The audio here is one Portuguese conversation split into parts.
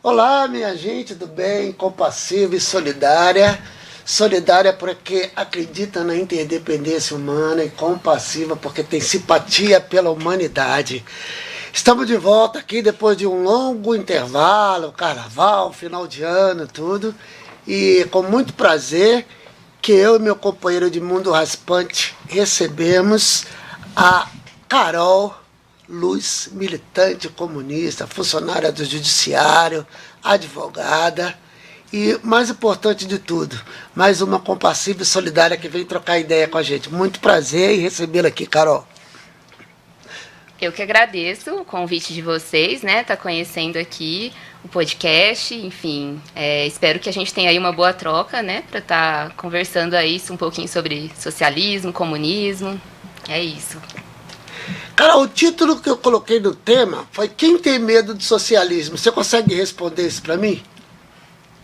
Olá, minha gente do bem, compassiva e solidária. Solidária porque acredita na interdependência humana e compassiva porque tem simpatia pela humanidade. Estamos de volta aqui depois de um longo intervalo, carnaval, final de ano, tudo. E com muito prazer que eu e meu companheiro de Mundo Raspante recebemos a Carol Luz, militante comunista, funcionária do judiciário, advogada e, mais importante de tudo, mais uma compassiva e solidária que vem trocar ideia com a gente. Muito prazer em recebê-la aqui, Carol. Eu que agradeço o convite de vocês, né? Tá conhecendo aqui o podcast, enfim, espero que a gente tenha aí uma boa troca, né? Para estar conversando aí um pouquinho sobre socialismo, comunismo, é isso. Cara, o título que eu coloquei no tema foi Quem tem medo do socialismo? Você consegue responder isso para mim?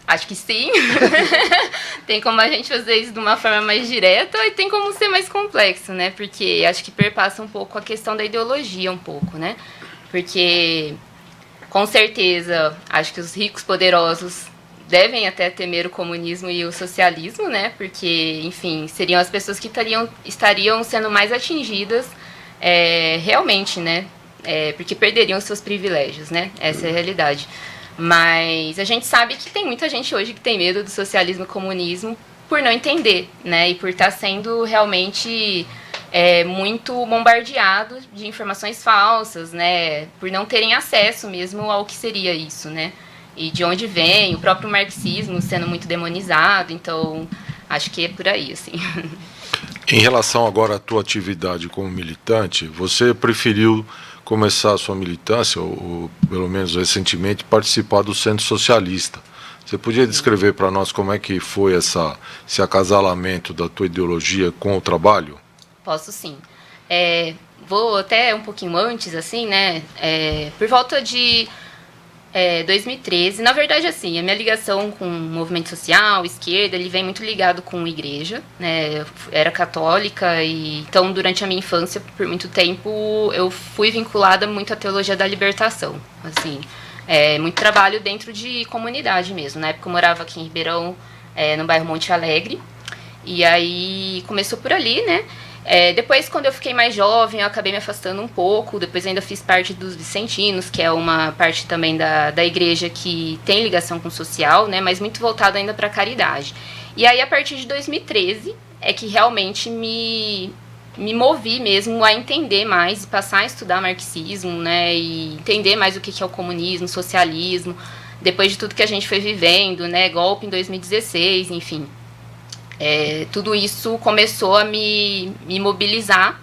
Acho que sim. Tem como a gente fazer isso de uma forma mais direta e tem como ser mais complexo, né? Porque acho que perpassa um pouco a questão da ideologia um pouco, né? Porque, com certeza, acho que os ricos poderosos devem até temer o comunismo e o socialismo, né? Porque, enfim, seriam as pessoas que estariam sendo mais atingidas realmente, né? Porque perderiam seus privilégios, né? Essa é a realidade. Mas a gente sabe que tem muita gente hoje que tem medo do socialismo e comunismo por não entender, né? E por estar sendo realmente muito bombardeado de informações falsas, né? Por não terem acesso mesmo ao que seria isso, né? E de onde vem, o próprio marxismo sendo muito demonizado. Então, acho que é por aí, assim. Em relação agora à tua atividade como militante, você preferiu começar a sua militância, ou pelo menos recentemente, participar do Centro Socialista. Você podia descrever para nós como é que foi esse acasalamento da tua ideologia com o trabalho? Posso sim. Vou até um pouquinho antes, assim, né? Por volta de 2013, na verdade, assim, a minha ligação com o movimento social, esquerda, ele vem muito ligado com a igreja, né? Eu era católica e, então, durante a minha infância, por muito tempo, eu fui vinculada muito à teologia da libertação, assim, muito trabalho dentro de comunidade mesmo. Na época eu morava aqui em Ribeirão, no bairro Monte Alegre, e aí começou por ali, né? Depois, quando eu fiquei mais jovem, eu acabei me afastando um pouco. Depois ainda fiz parte dos Vicentinos, que é uma parte também da igreja que tem ligação com o social, né, mas muito voltado ainda para a caridade. E aí, a partir de 2013, é que realmente me movi mesmo a entender mais, passar a estudar marxismo, né, e entender mais o que é o comunismo, socialismo, depois de tudo que a gente foi vivendo, né, golpe em 2016, enfim. Tudo isso começou a me mobilizar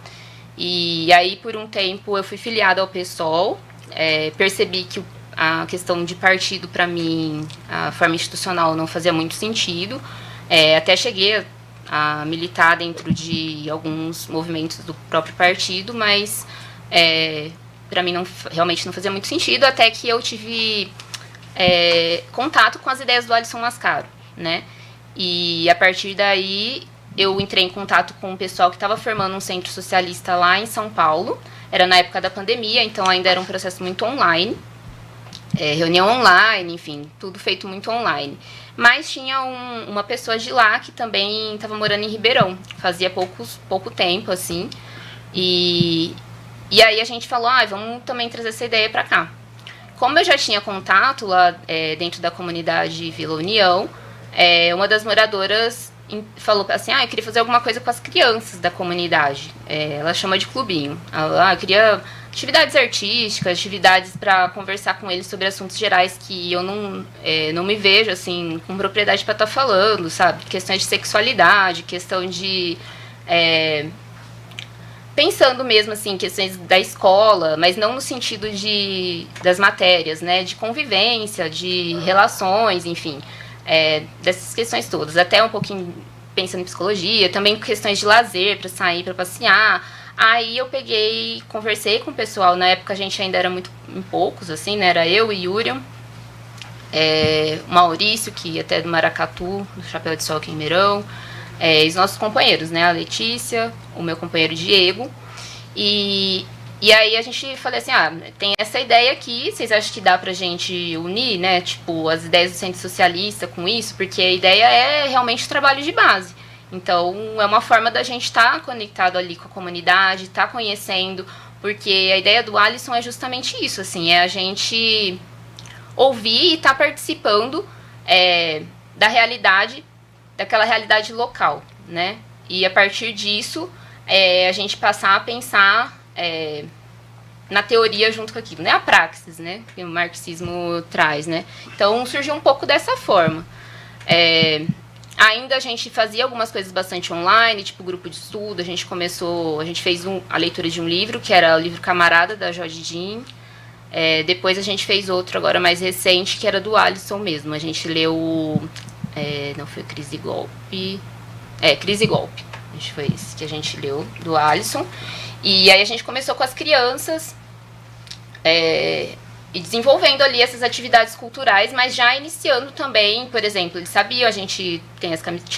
e aí por um tempo eu fui filiada ao PSOL, percebi que a questão de partido para mim, a forma institucional não fazia muito sentido, até cheguei a militar dentro de alguns movimentos do próprio partido, mas para mim realmente não fazia muito sentido, até que eu tive contato com as ideias do Alisson Mascaro, né? E a partir daí eu entrei em contato com o pessoal que estava formando um centro socialista lá em São Paulo. Era na época da pandemia, então ainda era um processo muito online. Reunião online, enfim, tudo feito muito online. Mas tinha uma pessoa de lá que também estava morando em Ribeirão. Fazia pouco tempo, assim. E aí a gente falou, vamos também trazer essa ideia para cá. Como eu já tinha contato lá dentro da comunidade Vila União, uma das moradoras falou assim, eu queria fazer alguma coisa com as crianças da comunidade. Ela chama de clubinho. Ela, eu queria atividades artísticas, atividades para conversar com eles sobre assuntos gerais que eu não me vejo, assim, com propriedade para estar falando, sabe? Questões de sexualidade, questão de... pensando mesmo, assim, questões da escola, mas não no sentido das matérias, né? De convivência, de relações, enfim... dessas questões todas, até um pouquinho pensando em psicologia, também questões de lazer, para sair, para passear. Aí eu conversei com o pessoal, na época a gente ainda era muito em poucos, assim, né, era eu e Yurian, o Maurício, que até é do Maracatu, do Chapéu de Sol aqui em Ribeirão, os nossos companheiros, né, a Letícia, o meu companheiro Diego, e E aí a gente falou assim, tem essa ideia aqui, vocês acham que dá pra gente unir, né, tipo, as ideias do Centro Socialista com isso? Porque a ideia é realmente o trabalho de base. Então, é uma forma da gente estar conectado ali com a comunidade, estar conhecendo, porque a ideia do Alisson é justamente isso, assim, é a gente ouvir e estar participando da realidade, daquela realidade local, né? E a partir disso, a gente passar a pensar na teoria junto com aquilo, né? A praxis, né? Que o marxismo traz, né? Então, surgiu um pouco dessa forma. Ainda a gente fazia algumas coisas bastante online, tipo grupo de estudo, a gente fez a leitura de um livro, que era o livro Camarada, da Jorge Jean. Depois a gente fez outro, agora mais recente, que era do Alisson mesmo. A gente leu, não foi Crise e Golpe, Crise e Golpe, foi esse que a gente leu, do Alisson. E aí a gente começou com as crianças, e desenvolvendo ali essas atividades culturais, mas já iniciando também, por exemplo, eles sabiam, a gente tinha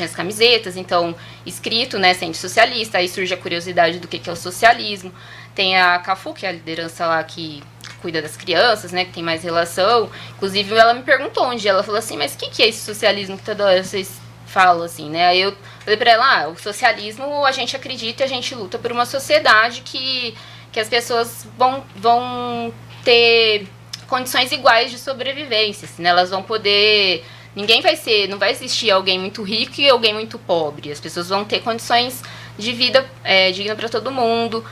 as camisetas, então, escrito, né, Centro Socialista, aí surge a curiosidade do que é o socialismo. Tem a Cafu, que é a liderança lá que cuida das crianças, né, que tem mais relação. Inclusive, ela me perguntou um dia, ela falou assim, mas o que é esse socialismo que toda hora vocês falam, assim, né? Aí eu falei pra ela, o socialismo, a gente acredita e a gente luta por uma sociedade que as pessoas vão ter condições iguais de sobrevivência, assim, né? Elas vão poder... não vai existir alguém muito rico e alguém muito pobre. As pessoas vão ter condições de vida digna para todo mundo.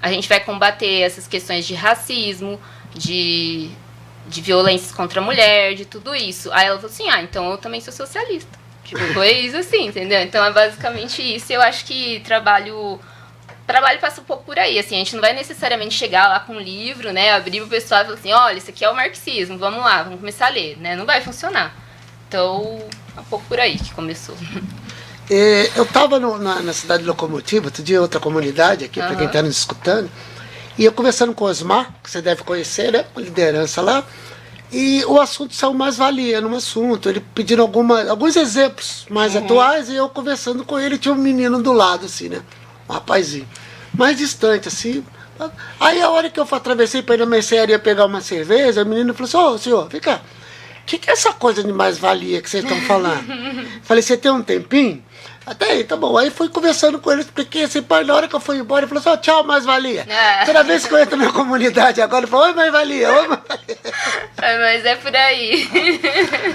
A gente vai combater essas questões de racismo, de violências contra a mulher, de tudo isso. Aí ela falou assim, então eu também sou socialista. Tipo, foi isso assim, entendeu? Então é basicamente isso. Eu acho que trabalho passa um pouco por aí, assim, a gente não vai necessariamente chegar lá com um livro, né, abrir pro pessoal e falar assim, olha, isso aqui é o marxismo, vamos lá, vamos começar a ler, né, não vai funcionar. Então, é um pouco por aí que começou. Eu estava na cidade de Locomotiva, outro dia, outra comunidade aqui, para quem está nos escutando, e eu conversando com o Osmar, que você deve conhecer, né, liderança lá, e o assunto saiu mais-valia no assunto, ele pedindo alguns exemplos mais atuais, e eu conversando com ele, tinha um menino do lado, assim, né, um rapazinho, mais distante, assim. Aí a hora que eu atravessei para ir na mercearia pegar uma cerveja, o menino falou assim, ô senhor, vem cá, o que é essa coisa de mais-valia que vocês estão falando? Falei, você tem um tempinho? Até aí, tá bom. Aí fui conversando com ele, expliquei assim, pai, na hora que eu fui embora, ele falou assim, tchau, mais-valia. Toda vez que eu entro na comunidade agora, ele falou, oi, mais-valia, oi, mais-valia. Mas é por aí.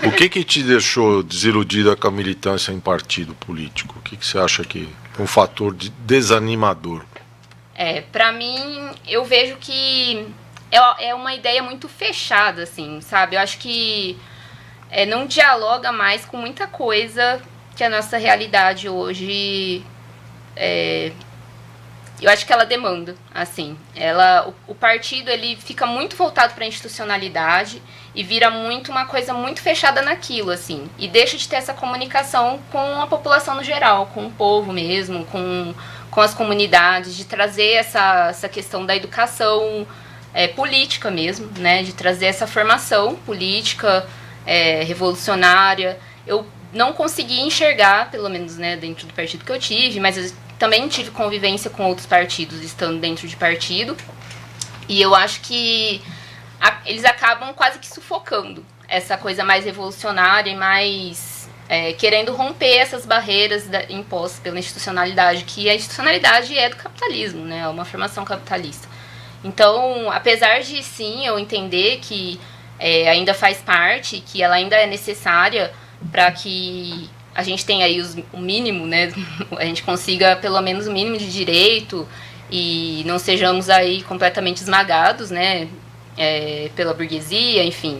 O que te deixou desiludida com a militância em partido político? O que você acha que é um fator desanimador? Pra mim, eu vejo que é uma ideia muito fechada, assim, sabe? Eu acho que não dialoga mais com muita coisa que a nossa realidade hoje, eu acho que ela demanda, assim. O partido, ele fica muito voltado para a institucionalidade e vira muito uma coisa muito fechada naquilo, assim. E deixa de ter essa comunicação com a população no geral, com o povo mesmo, com as comunidades, de trazer essa questão da educação política mesmo, né? De trazer essa formação política revolucionária. Eu não consegui enxergar, pelo menos, né, dentro do partido que eu tive, mas eu também tive convivência com outros partidos estando dentro de partido, e eu acho que eles acabam quase que sufocando essa coisa mais revolucionária e mais querendo romper essas barreiras impostas pela institucionalidade, que a institucionalidade é do capitalismo, né, é uma formação capitalista. Então, apesar de, sim, eu entender que ainda faz parte, que ela ainda é necessária para que a gente tenha aí o mínimo, né, a gente consiga pelo menos o mínimo de direito e não sejamos aí completamente esmagados, né, pela burguesia, enfim,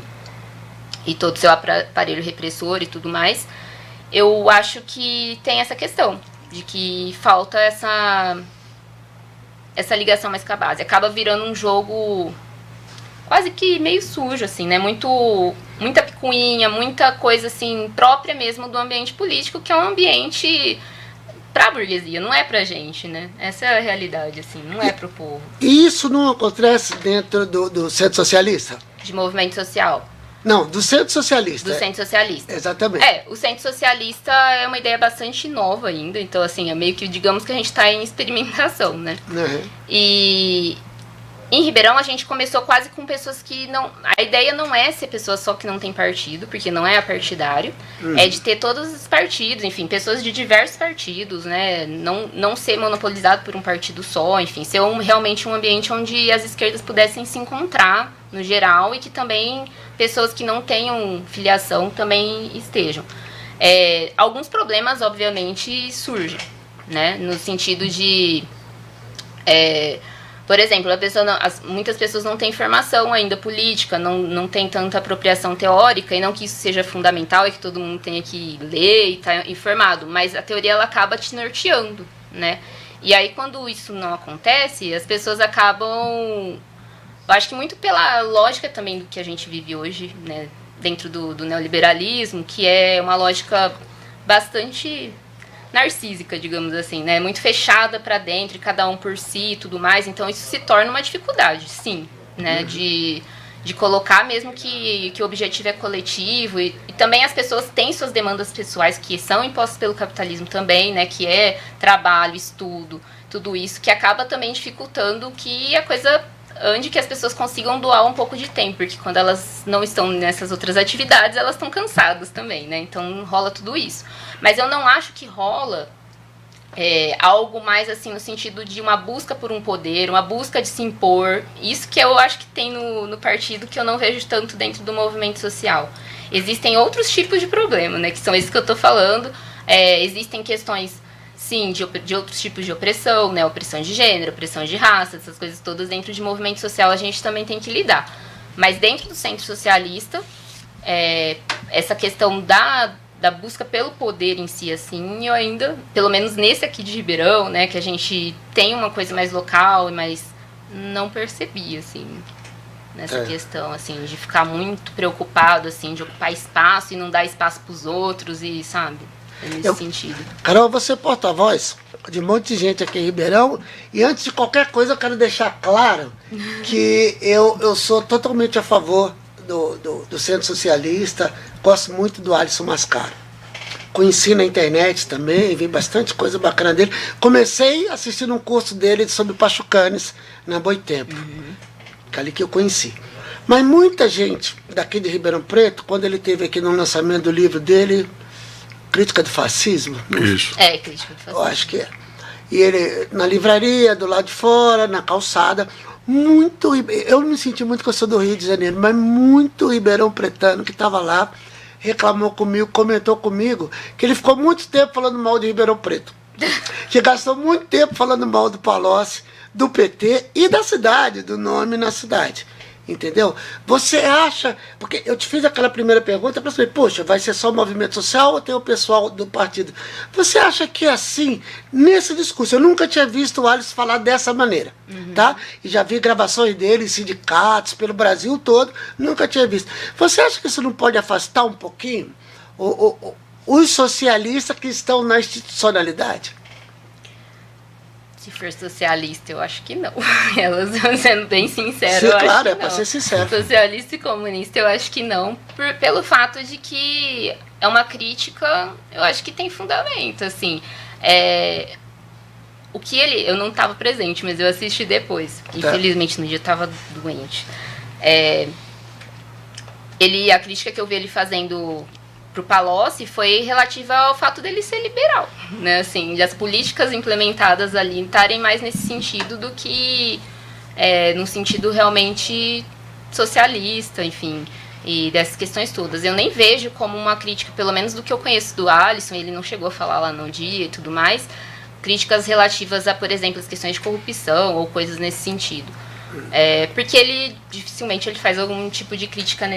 e todo o seu aparelho repressor e tudo mais. Eu acho que tem essa questão de que falta essa ligação mais com a base. Acaba virando um jogo quase que meio sujo, assim, né? Muita picuinha, muita coisa, assim, própria mesmo do ambiente político, que é um ambiente pra burguesia, não é pra gente, né? Essa é a realidade, assim, não é pro povo. E isso não acontece dentro do Centro Socialista? De movimento social. Não, do Centro Socialista. Do Centro Socialista. Exatamente. O Centro Socialista é uma ideia bastante nova ainda, então, assim, é meio que, digamos que a gente está em experimentação, né? Uhum. E em Ribeirão a gente começou quase com pessoas que não... A ideia não é ser pessoas só que não tem partido, porque não é apartidário, é de ter todos os partidos, enfim, pessoas de diversos partidos, né? Não ser monopolizado por um partido só, enfim, ser realmente um ambiente onde as esquerdas pudessem se encontrar, no geral, e que também pessoas que não tenham filiação também estejam. Alguns problemas, obviamente, surgem, né? No sentido de... por exemplo, muitas pessoas não têm formação ainda política, não tem tanta apropriação teórica, e não que isso seja fundamental e que todo mundo tenha que ler e estar informado, mas a teoria ela acaba te norteando, né? E aí, quando isso não acontece, as pessoas acabam... Eu acho que muito pela lógica também do que a gente vive hoje, né, dentro do neoliberalismo, que é uma lógica bastante narcísica, digamos assim, né, muito fechada para dentro, cada um por si e tudo mais, então isso se torna uma dificuldade, sim, né, de colocar mesmo que o objetivo é coletivo, e também as pessoas têm suas demandas pessoais que são impostas pelo capitalismo também, né, que é trabalho, estudo, tudo isso, que acaba também dificultando que a coisa ande, que as pessoas consigam doar um pouco de tempo, porque quando elas não estão nessas outras atividades, elas estão cansadas também, né? Então rola tudo isso. Mas eu não acho que rola algo mais assim no sentido de uma busca por um poder, uma busca de se impor. Isso que eu acho que tem no partido, que eu não vejo tanto dentro do movimento social. Existem outros tipos de problema, né? Que são esses que eu tô falando. Existem questões, sim, de outros tipos de opressão, né? Opressão de gênero, opressão de raça, essas coisas todas dentro de movimento social a gente também tem que lidar. Mas dentro do Centro Socialista, essa questão da busca pelo poder em si, assim, eu ainda, pelo menos nesse aqui de Ribeirão, né, que a gente tem uma coisa mais local, mas não percebi, assim, nessa questão, assim, de ficar muito preocupado, assim, de ocupar espaço e não dar espaço pros outros, e, sabe, nesse sentido. Carol, você é porta-voz de um monte de gente aqui em Ribeirão, e antes de qualquer coisa eu quero deixar claro que eu sou totalmente a favor do Centro Socialista, gosto muito do Alisson Mascaro. Conheci na internet também, vi bastante coisa bacana dele. Comecei assistindo um curso dele sobre Pachucanes na Boitempo, que é ali que eu conheci. Mas muita gente daqui de Ribeirão Preto, quando ele esteve aqui no lançamento do livro dele, Crítica do Fascismo. Isso. Crítica do Fascismo. Eu acho que é. E ele, na livraria, do lado de fora, na calçada, eu me senti muito que eu sou do Rio de Janeiro, mas muito ribeirão pretano que estava lá, reclamou comigo, comentou comigo, que ele ficou muito tempo falando mal de Ribeirão Preto. Que gastou muito tempo falando mal do Palocci, do PT e da cidade, do nome na cidade. Entendeu? Você acha... Porque eu te fiz aquela primeira pergunta, eu pensei, poxa, vai ser só o movimento social ou tem o pessoal do partido? Você acha que é assim, nesse discurso? Eu nunca tinha visto o Alisson falar dessa maneira, tá? E já vi gravações dele em sindicatos, pelo Brasil todo, nunca tinha visto. Você acha que isso não pode afastar um pouquinho os socialistas que estão na institucionalidade? Se for socialista, eu acho que não. Elas, sendo bem sincera, Sim, eu claro, acho que é pra não. ser sincero. Socialista e comunista, eu acho que não. Pelo fato de que é uma crítica, eu acho que tem fundamento, assim. O que eu não estava presente, mas eu assisti depois. Infelizmente, no dia eu estava doente. A crítica que eu vi ele fazendo pro Palocci foi relativa ao fato dele ser liberal, né, assim, de as políticas implementadas ali estarem mais nesse sentido do que no sentido realmente socialista, enfim, e dessas questões todas. Eu nem vejo como uma crítica, pelo menos do que eu conheço do Alisson, ele não chegou a falar lá no dia e tudo mais, críticas relativas a, por exemplo, as questões de corrupção ou coisas nesse sentido. Porque ele dificilmente ele faz algum tipo de crítica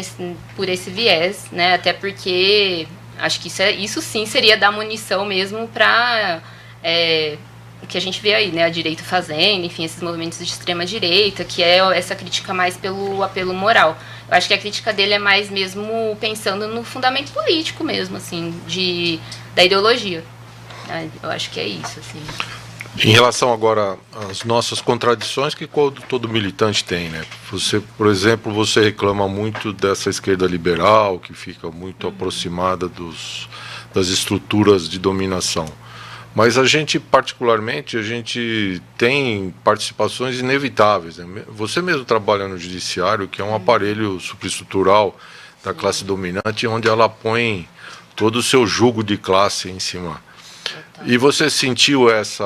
por esse viés, né? Até porque acho que isso sim seria dar munição mesmo para o que a gente vê aí, né? A direita fazendo, enfim, esses movimentos de extrema direita, que é essa crítica mais pelo apelo moral. Eu acho que a crítica dele é mais mesmo pensando no fundamento político mesmo, assim, da ideologia. Eu acho que é isso, assim. Em relação agora às nossas contradições que todo militante tem, né? Você, por exemplo, você reclama muito dessa esquerda liberal que fica muito aproximada das estruturas de dominação. Mas a gente, particularmente, a gente tem participações inevitáveis, né? Você mesmo trabalha no judiciário, que é um aparelho supraestrutural da classe dominante, onde ela põe todo o seu jugo de classe em cima. E você sentiu essa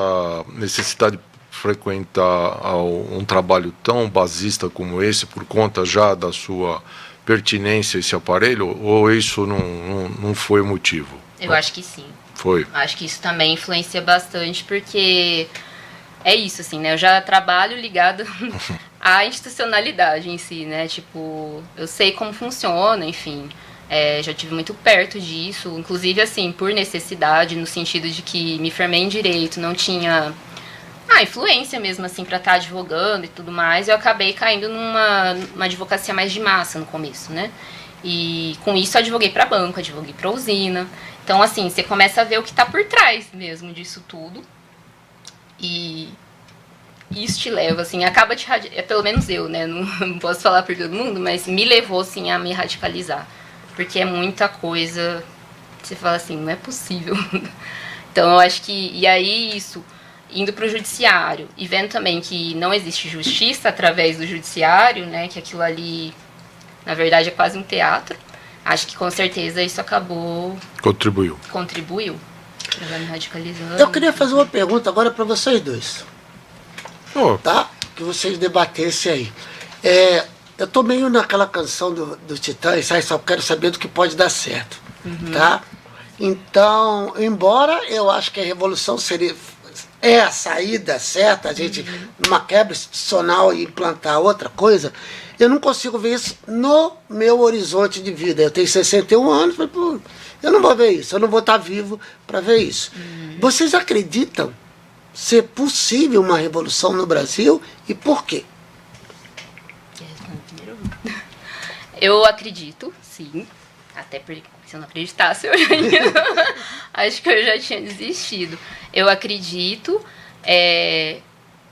necessidade de frequentar um trabalho tão basista como esse por conta já da sua pertinência a esse aparelho, ou isso não foi motivo? Eu acho que sim. Foi. Acho que isso também influencia bastante, porque é isso, assim, né? Eu já trabalho ligado à institucionalidade em si, né? Tipo, eu sei como funciona, enfim. Já tive muito perto disso, inclusive, assim, por necessidade, no sentido de que me formei em Direito, não tinha influência mesmo, assim, para estar advogando e tudo mais. Eu acabei caindo numa advocacia mais de massa no começo, né? E com isso advoguei para banco, advoguei para usina. Então, assim, você começa a ver o que está por trás mesmo disso tudo. E isso te leva, assim, acaba te pelo menos eu, né? Não posso falar por todo mundo, mas me levou, assim, a me radicalizar. Porque é muita coisa, você fala assim, não é possível. Então, eu acho que, e aí isso, indo para o judiciário, e vendo também que não existe justiça através do judiciário, né, que aquilo ali, na verdade, é quase um teatro, acho que com certeza isso acabou... Contribuiu. Já me radicalizando. Eu queria fazer uma pergunta agora para vocês dois. Tá? Que vocês debatessem aí. Eu tô meio naquela canção do Titãs, sabe? Só quero saber do que pode dar certo, tá? Então, embora eu acho que a revolução é a saída certa, a gente, numa quebra institucional, implantar outra coisa, eu não consigo ver isso no meu horizonte de vida. Eu tenho 61 anos, mas, pô, eu não vou ver isso, eu não vou estar vivo para ver isso. Vocês acreditam ser possível uma revolução no Brasil e por quê? Eu acredito, sim. Até porque se eu não acreditasse, acho que eu já tinha desistido. Eu acredito.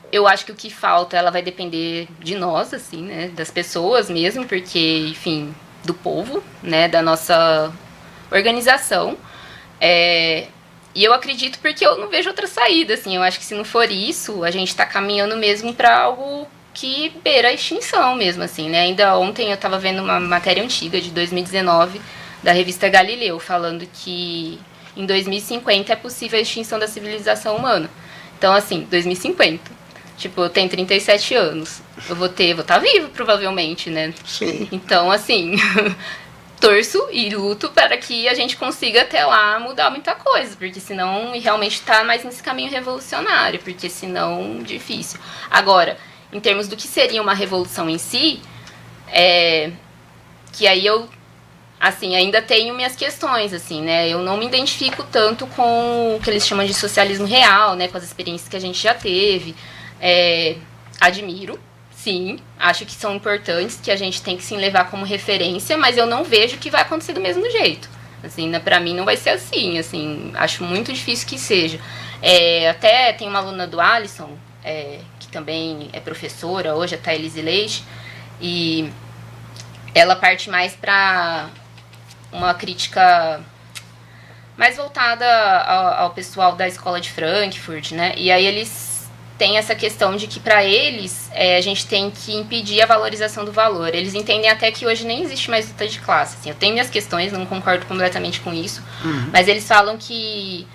Eu acho que o que falta, ela vai depender de nós, assim, né? Das pessoas mesmo, porque, enfim, do povo, né? Da nossa organização. E eu acredito porque eu não vejo outra saída, assim. Eu acho que se não for isso, a gente está caminhando mesmo para algo que beira a extinção mesmo, assim, né? Ainda ontem eu estava vendo uma matéria antiga, de 2019, da revista Galileu, falando que em 2050 é possível a extinção da civilização humana. Então, assim, 2050. Tipo, eu tenho 37 anos. Eu vou estar vivo, provavelmente, né? Sim. Então, assim, torço e luto para que a gente consiga até lá mudar muita coisa, porque senão realmente está mais nesse caminho revolucionário, porque senão, difícil. Agora, em termos do que seria uma revolução em si, que aí eu, assim, ainda tenho minhas questões, assim, né? Eu não me identifico tanto com o que eles chamam de socialismo real, né? Com as experiências que a gente já teve. Admiro, sim, acho que são importantes, que a gente tem que sim levar como referência, mas eu não vejo que vai acontecer do mesmo jeito. Assim, pra mim não vai ser assim, acho muito difícil que seja. Até tem uma aluna do Alisson, que também é professora, hoje é Thailise Leite, e ela parte mais para uma crítica mais voltada ao pessoal da escola de Frankfurt, né? E aí eles têm essa questão de que, para eles, a gente tem que impedir a valorização do valor. Eles entendem até que hoje nem existe mais luta de classe. Assim, eu tenho minhas questões, não concordo completamente com isso, mas eles falam que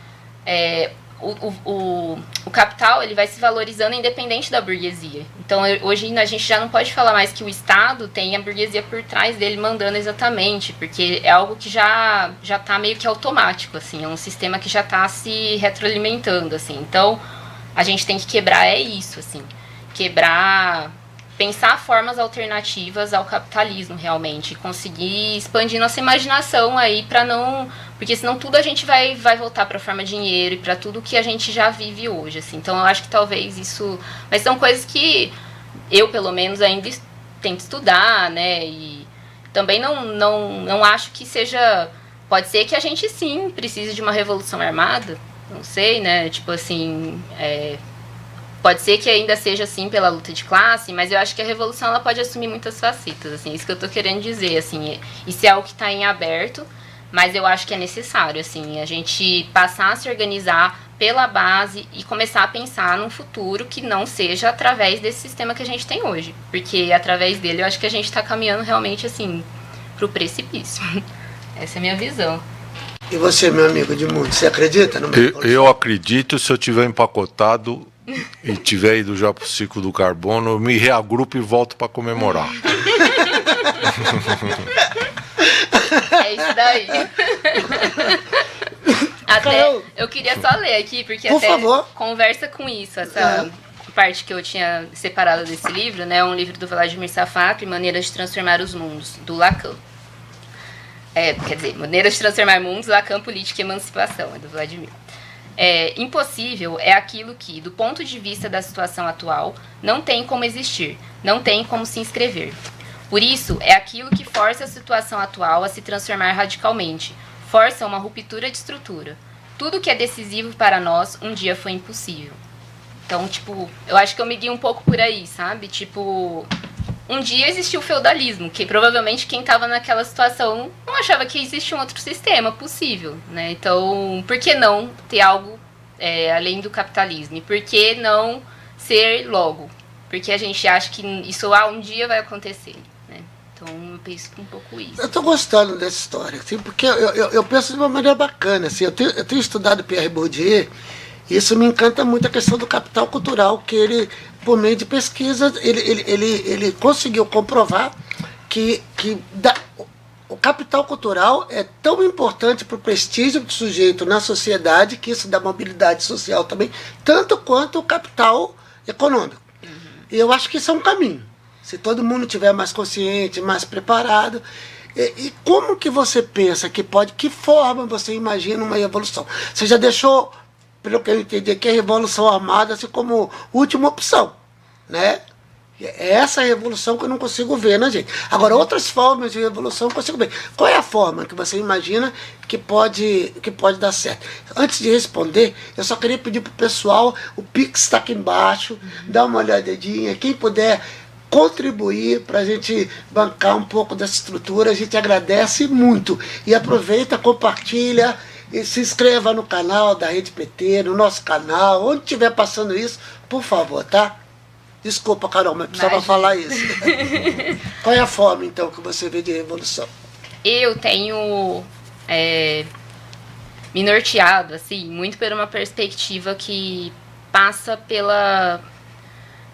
o capital, ele vai se valorizando independente da burguesia. Então, hoje a gente já não pode falar mais que o Estado tem a burguesia por trás dele mandando exatamente, porque é algo que já está meio que automático, assim, é um sistema que já está se retroalimentando, assim. Então, a gente tem que quebrar isso, assim, pensar formas alternativas ao capitalismo, realmente, e conseguir expandir nossa imaginação aí para não... Porque senão tudo a gente vai voltar para a forma de dinheiro e para tudo que a gente já vive hoje, assim. Então eu acho que talvez isso... Mas são coisas que eu, pelo menos, ainda tento estudar, né? E também não acho que seja... Pode ser que a gente, sim, precise de uma revolução armada, não sei, né? Tipo assim, pode ser que ainda seja assim pela luta de classe, mas eu acho que a revolução ela pode assumir muitas facetas, assim, isso que eu tô querendo dizer, assim, isso é algo que está em aberto, mas eu acho que é necessário, assim, a gente passar a se organizar pela base e começar a pensar num futuro que não seja através desse sistema que a gente tem hoje, porque através dele eu acho que a gente está caminhando realmente, assim, pro precipício. Essa é a minha visão. E você, meu amigo de mundo, você acredita numa revolução? Eu acredito, se eu tiver empacotado e tiver ido já para o ciclo do carbono, eu me reagrupo e volto para comemorar. É isso daí. Até eu queria só ler aqui, porque Por até favor. conversa com isso, essa parte que eu tinha separado desse livro, né? Um livro do Vladimir Safak, Maneiras de Transformar os Mundos, do Lacan. Quer dizer, Maneiras de Transformar Mundos, Lacan, Política e Emancipação, é do Vladimir. Impossível é aquilo que, do ponto de vista da situação atual, não tem como existir, não tem como se inscrever. Por isso, é aquilo que força a situação atual a se transformar radicalmente, força uma ruptura de estrutura. Tudo que é decisivo para nós, um dia foi impossível. Então, tipo, eu acho que eu me guio um pouco por aí, sabe? Tipo, um dia existiu o feudalismo, que provavelmente quem estava naquela situação não achava que existia um outro sistema possível, né? Então, por que não ter algo além do capitalismo? E por que não ser logo? Porque a gente acha que isso um dia vai acontecer, né? Então, eu penso um pouco isso. Eu estou gostando dessa história, assim, porque eu penso de uma maneira bacana. Assim, eu tenho estudado Pierre Bourdieu, e isso me encanta muito, a questão do capital cultural, que ele, por meio de pesquisa, ele conseguiu comprovar que o capital cultural é tão importante para o prestígio do sujeito na sociedade, que isso dá mobilidade social também, tanto quanto o capital econômico. E eu acho que isso é um caminho. Se todo mundo tiver mais consciente, mais preparado. E como que você pensa que pode, que forma você imagina uma revolução? Você já deixou, pelo que eu entendi, que a revolução armada assim como última opção, né? É essa revolução que eu não consigo ver na gente. Agora, outras formas de revolução eu consigo ver. Qual é a forma que você imagina que pode dar certo? Antes de responder, eu só queria pedir para o pessoal, o Pix está aqui embaixo, dá uma olhadinha, quem puder contribuir para a gente bancar um pouco dessa estrutura, a gente agradece muito. E aproveita, compartilha, e se inscreva no canal da Rede PT, no nosso canal, onde estiver passando isso, por favor, tá? Desculpa, Carol, mas precisava falar isso. Qual é a forma, então, que você vê de revolução? Eu tenho me norteado, assim, muito por uma perspectiva que passa pela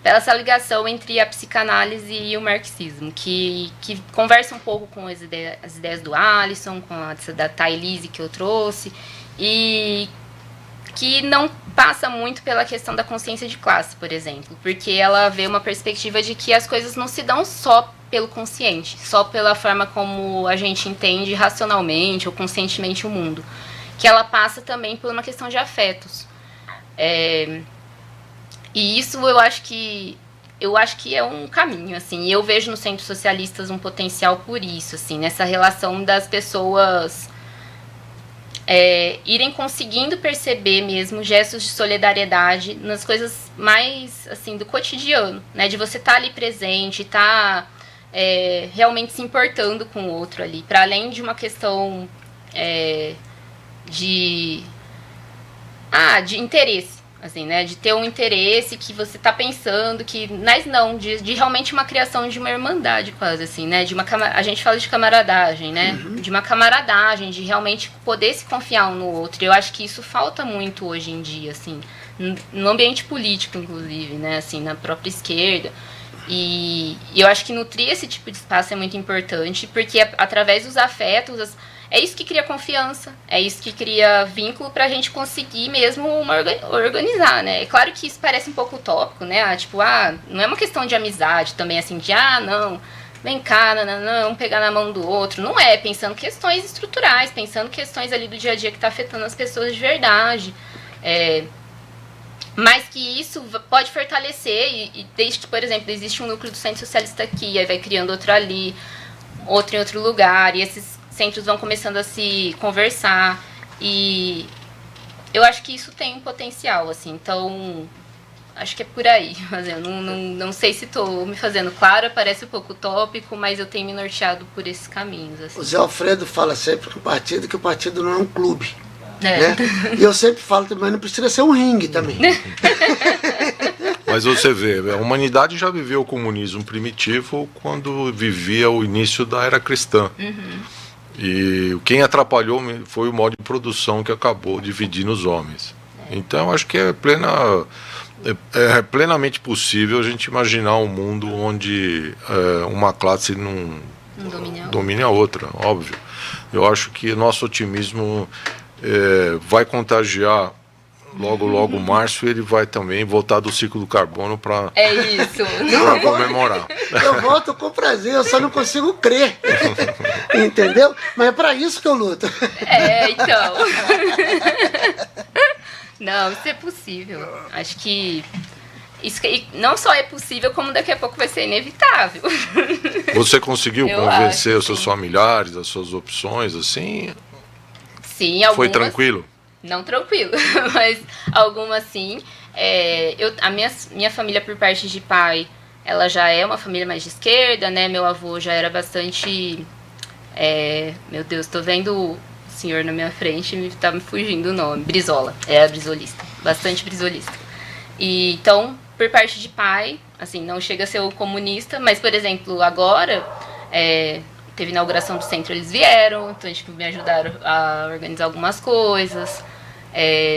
essa ligação entre a psicanálise e o marxismo, que conversa um pouco com as ideias do Alisson, com essa da Thailise que eu trouxe, e que não passa muito pela questão da consciência de classe, por exemplo, porque ela vê uma perspectiva de que as coisas não se dão só pelo consciente, só pela forma como a gente entende racionalmente ou conscientemente o mundo, que ela passa também por uma questão de afetos. E isso eu acho que é um caminho, assim, e eu vejo nos centros socialistas um potencial por isso, assim, nessa relação das pessoas irem conseguindo perceber mesmo gestos de solidariedade nas coisas mais, assim, do cotidiano, né, de você estar ali presente, estar realmente se importando com o outro ali, para além de uma questão de interesse, assim, né, de ter um interesse que você está pensando, mas não, de realmente uma criação de uma irmandade quase, assim, né, a gente fala de camaradagem, né, de uma camaradagem, de realmente poder se confiar um no outro. Eu acho que isso falta muito hoje em dia, assim, no ambiente político, inclusive, né, assim, na própria esquerda. E eu acho que nutrir esse tipo de espaço é muito importante, porque através dos afetos, é isso que cria confiança, é isso que cria vínculo pra gente conseguir mesmo organizar, né? É claro que isso parece um pouco utópico, né? Não é uma questão de amizade também, assim, não, vem cá, não, vamos pegar na mão do outro. Não é, pensando questões estruturais, pensando questões ali do dia a dia que tá afetando as pessoas de verdade. Mas que isso pode fortalecer, e desde que, por exemplo, existe um núcleo do Centro Socialista aqui, aí vai criando outro ali, outro em outro lugar, e esses centros vão começando a se conversar, e eu acho que isso tem um potencial, assim, então acho que é por aí. Mas eu não sei se estou me fazendo clara, parece um pouco utópico, mas eu tenho me norteado por esses caminhos. Assim. O Zé Alfredo fala sempre que o partido não é um clube. É. Né? E eu sempre falo também, não precisa ser um ringue também. Mas você vê, a humanidade já viveu o comunismo primitivo quando vivia o início da era cristã. E quem atrapalhou foi o modo de produção que acabou dividindo os homens. Então acho que é plenamente possível a gente imaginar um mundo onde uma classe não domine a outra, óbvio. Eu acho que nosso otimismo vai contagiar logo Márcio, ele vai também voltar do ciclo do carbono para comemorar. Eu volto com prazer, eu só não consigo crer. Entendeu? Mas é para isso que eu luto. Então. Não, isso é possível. Acho que isso não só é possível, como daqui a pouco vai ser inevitável. Você conseguiu convencer os seus familiares, as suas opções, assim? Sim, algumas. Foi tranquilo? Não tranquilo, mas algumas sim. A minha família, por parte de pai, ela já é uma família mais de esquerda, né? Meu avô já era bastante... meu Deus, tô vendo o senhor na minha frente e tá me fugindo o nome. Brizola, era brisolista, bastante brisolista. E, então, por parte de pai, assim, não chega a ser o comunista, mas, por exemplo, agora... teve inauguração do centro, eles vieram, então tipo, me ajudaram a organizar algumas coisas.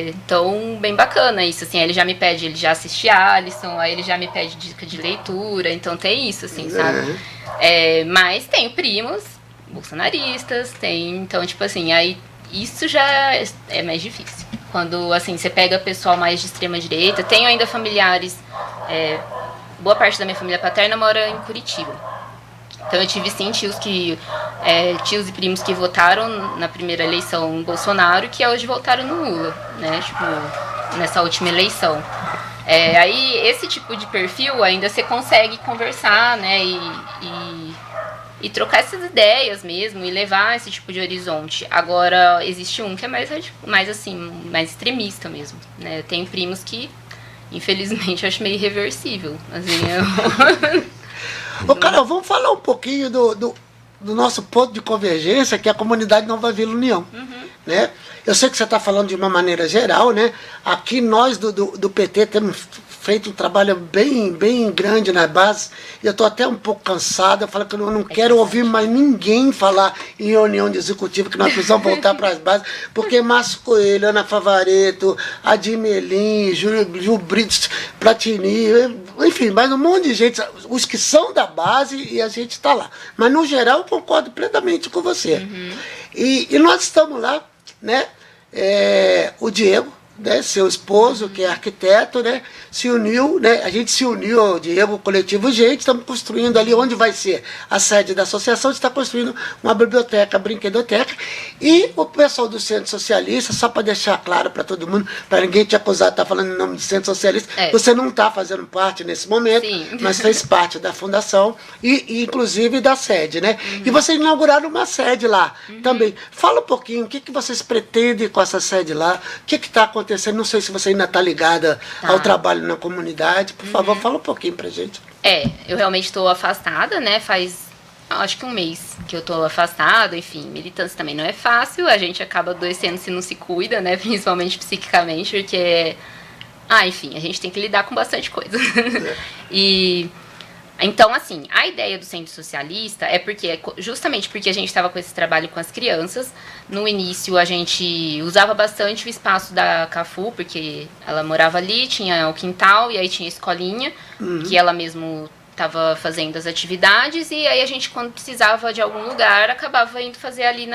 Então, bem bacana isso, assim, ele já me pede, ele já assiste Alisson, aí ele já me pede dica de leitura, então tem isso, assim, sabe? Mas tenho primos bolsonaristas, então, tipo assim, aí isso já é mais difícil. Quando, assim, você pega pessoal mais de extrema direita, tenho ainda familiares, boa parte da minha família paterna mora em Curitiba. Então eu tive sim tios e primos que votaram na primeira eleição no Bolsonaro, que hoje votaram no Lula, né? Tipo, nessa última eleição. Aí esse tipo de perfil ainda você consegue conversar, né? E trocar essas ideias mesmo e levar esse tipo de horizonte. Agora existe um que é mais extremista mesmo, né? Eu tenho primos que, infelizmente, eu acho meio irreversível. Assim, Ô, Carol, vamos falar um pouquinho do nosso ponto de convergência, que é a comunidade Nova Vila União. Né? Eu sei que você está falando de uma maneira geral, né? Aqui nós do PT temos feito um trabalho bem grande na base, e eu estou até um pouco cansado, eu falo que eu não quero ouvir mais ninguém falar em reunião de executivo, que nós precisamos voltar para as bases, porque Márcio Coelho, Ana Favaretto, Adir Melim, Gil Brito, Platini, enfim, mais um monte de gente, os que são da base, e a gente está lá. Mas, no geral, eu concordo plenamente com você. E nós estamos lá, né? O Diego, né, seu esposo, que é arquiteto, né, se uniu, né, a gente se uniu, o Diego, o coletivo Gente, estamos construindo ali onde vai ser a sede da associação, a gente está construindo uma biblioteca, brinquedoteca, e o pessoal do Centro Socialista, só para deixar claro para todo mundo, para ninguém te acusar de estar falando em nome do Centro Socialista, você não está fazendo parte nesse momento, mas fez parte da fundação e inclusive da sede, né? E vocês inauguraram uma sede lá também. Fala um pouquinho, o que vocês pretendem com essa sede lá, o que está acontecendo? Não sei se você ainda está ligada ao trabalho na comunidade. Por favor, fala um pouquinho pra gente. Eu realmente estou afastada, né? Faz, acho que um mês que eu estou afastada. Enfim, militância também não é fácil. A gente acaba adoecendo se não se cuida, né? Principalmente psiquicamente, porque... enfim, a gente tem que lidar com bastante coisa. Então, assim, a ideia do Centro Socialista justamente porque a gente estava com esse trabalho com as crianças. No início, a gente usava bastante o espaço da Cafu, porque ela morava ali, tinha o quintal, e aí tinha a escolinha, que ela mesmo estava fazendo as atividades, e aí a gente, quando precisava de algum lugar, acabava indo fazer ali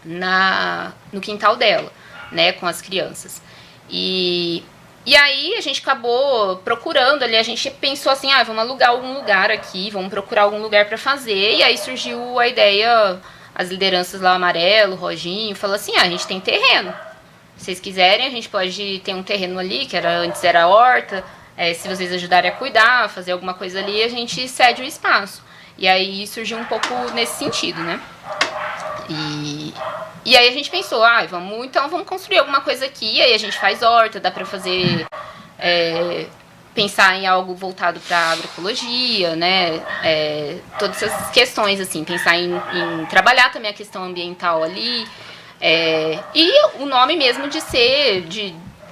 no quintal dela, né, com as crianças. E aí a gente acabou procurando ali, a gente pensou assim, vamos alugar algum lugar aqui, vamos procurar algum lugar para fazer, e aí surgiu a ideia, as lideranças lá, Amarelo, Roginho, falou assim, a gente tem terreno, se vocês quiserem a gente pode ter um terreno ali, que antes era a horta, se vocês ajudarem a cuidar, fazer alguma coisa ali, a gente cede o espaço. E aí surgiu um pouco nesse sentido, né? E aí a gente pensou, vamos construir alguma coisa aqui, aí a gente faz horta, dá para fazer, pensar em algo voltado para agroecologia, né, todas essas questões, assim, pensar em trabalhar também a questão ambiental ali, e o nome mesmo de ser,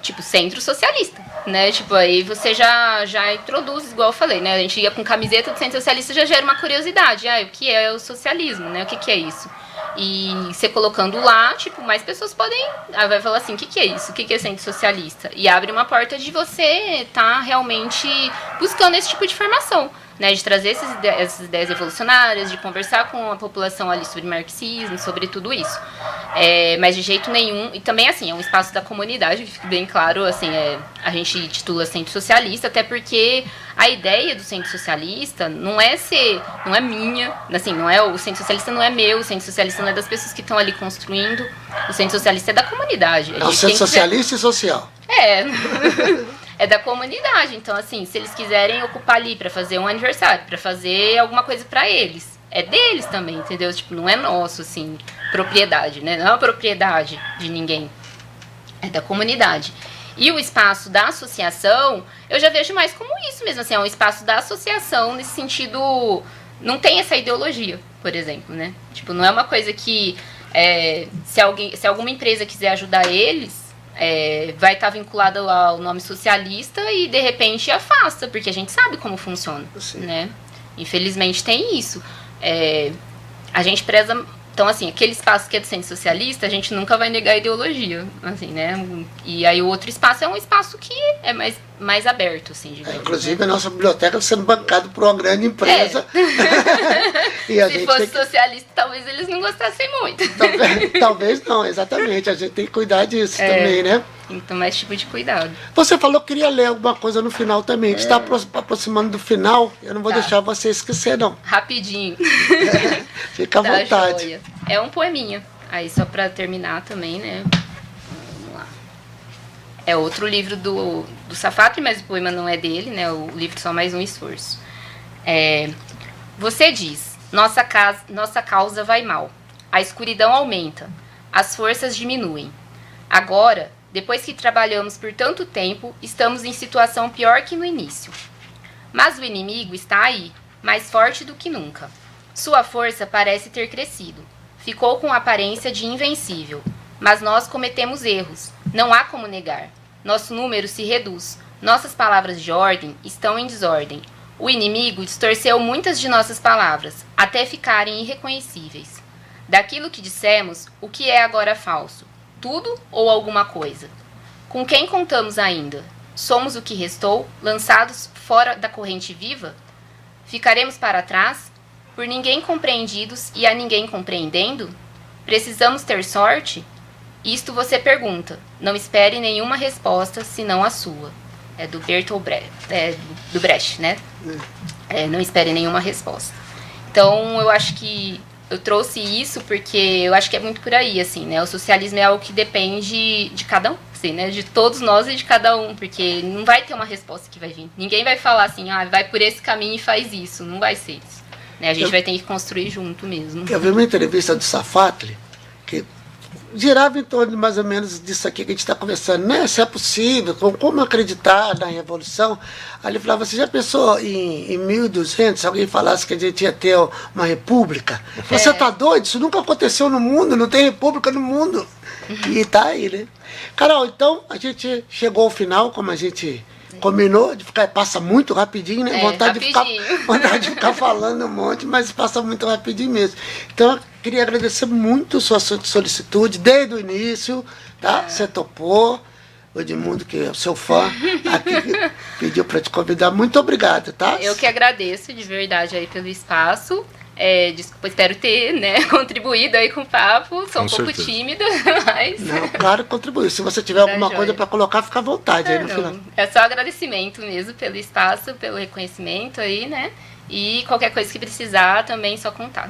tipo, centro socialista, né, tipo, aí você já introduz, igual eu falei, né, a gente ia com camiseta do centro socialista, já gera uma curiosidade, o que é o socialismo, né, o que é isso? E você colocando lá, tipo, mais pessoas podem... vai falar assim, o que é isso? O que é centro socialista? E abre uma porta de você estar realmente buscando esse tipo de formação, né? De trazer essas ideias revolucionárias, de conversar com a população ali sobre marxismo, sobre tudo isso. Mas de jeito nenhum... E também, assim, é um espaço da comunidade, fica bem claro, assim, a gente titula centro socialista, até porque a ideia do centro socialista não é minha, assim, o centro socialista não é meu, o centro socialista não é das pessoas que estão ali construindo, o centro socialista é da comunidade. É o centro socialista e social. É da comunidade, então, assim, se eles quiserem ocupar ali para fazer um aniversário, para fazer alguma coisa para eles, é deles também, entendeu? Tipo, não é nosso, assim, propriedade, né? Não é uma propriedade de ninguém, é da comunidade. E o espaço da associação, eu já vejo mais como isso mesmo, assim, é um espaço da associação nesse sentido, não tem essa ideologia, por exemplo, né? Tipo, não é uma coisa que, se alguma empresa quiser ajudar eles, vai estar vinculada ao nome socialista e, de repente, afasta, porque a gente sabe como funciona, né? Infelizmente tem isso. A gente preza... Então, assim, aquele espaço que é do centro socialista, a gente nunca vai negar a ideologia, assim, né? E aí o outro espaço é um espaço que é mais aberto, assim, digamos. Inclusive, né? A nossa biblioteca está sendo bancada por uma grande empresa. E se fosse socialista, talvez eles não gostassem muito. Talvez não, exatamente. A gente tem que cuidar disso também, né? Então, mais tipo de cuidado. Você falou que queria ler alguma coisa no final também. A gente está aproximando do final. Eu não vou deixar você esquecer, não. Rapidinho. Fica à vontade. Joia. É um poeminha. Aí, só para terminar também, né? Vamos lá. É outro livro do Safatli, mas o poema não é dele, né? O livro Só Mais Um Esforço. Você diz, nossa causa vai mal. A escuridão aumenta. As forças diminuem. Agora, depois que trabalhamos por tanto tempo, estamos em situação pior que no início. Mas o inimigo está aí, mais forte do que nunca. Sua força parece ter crescido. Ficou com aparência de invencível. Mas nós cometemos erros. Não há como negar. Nosso número se reduz. Nossas palavras de ordem estão em desordem. O inimigo distorceu muitas de nossas palavras, até ficarem irreconhecíveis. Daquilo que dissemos, o que é agora falso? Tudo ou alguma coisa? Com quem contamos ainda? Somos o que restou, lançados fora da corrente viva? Ficaremos para trás, por ninguém compreendidos e a ninguém compreendendo? Precisamos ter sorte? Isto você pergunta. Não espere nenhuma resposta, senão a sua. É do Bertolt Brecht, do Brecht, né? Não espere nenhuma resposta. Então, eu acho que eu trouxe isso porque eu acho que é muito por aí, assim, né? O socialismo é algo que depende de cada um, assim, né? De todos nós e de cada um, porque não vai ter uma resposta que vai vir. Ninguém vai falar assim, vai por esse caminho e faz isso. Não vai ser isso. Né? A gente vai ter que construir junto mesmo. Eu vi uma entrevista do Safatli que girava em torno de mais ou menos disso aqui que a gente está conversando, né? Se é possível, como acreditar na revolução. Aí ele falava, você já pensou em 1200, se alguém falasse que a gente ia ter uma república? Você está doido? Isso nunca aconteceu no mundo, não tem república no mundo. E tá aí, né? Carol, então a gente chegou ao final, como a gente combinou, de ficar, passa muito rapidinho, né? Vontade de ficar falando um monte, mas passa muito rapidinho mesmo. Então, eu queria agradecer muito sua solicitude, desde o início, tá? Você topou, o Edmundo, que é o seu fã, aqui pediu para te convidar. Muito obrigado, tá? Eu que agradeço, de verdade, aí pelo espaço. Desculpa, espero ter, né, contribuído aí com o papo. Sou um pouco tímida, mas... Não, claro, contribuiu. Se você tiver alguma coisa para colocar, fica à vontade aí no final. É só agradecimento mesmo pelo espaço, pelo reconhecimento aí, né? E qualquer coisa que precisar, também só contar.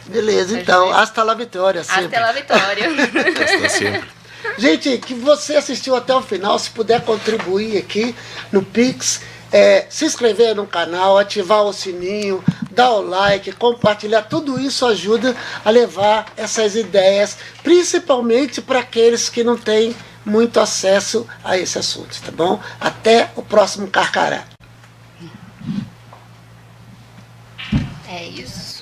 Beleza, então. Hasta la vitória, sempre. Hasta la vitória. Hasta sempre. Gente, que você assistiu até o final, se puder contribuir aqui no Pix, se inscrever no canal, ativar o sininho, dar o like, compartilhar, tudo isso ajuda a levar essas ideias, principalmente para aqueles que não têm muito acesso a esse assunto, tá bom? Até o próximo Carcará. É isso.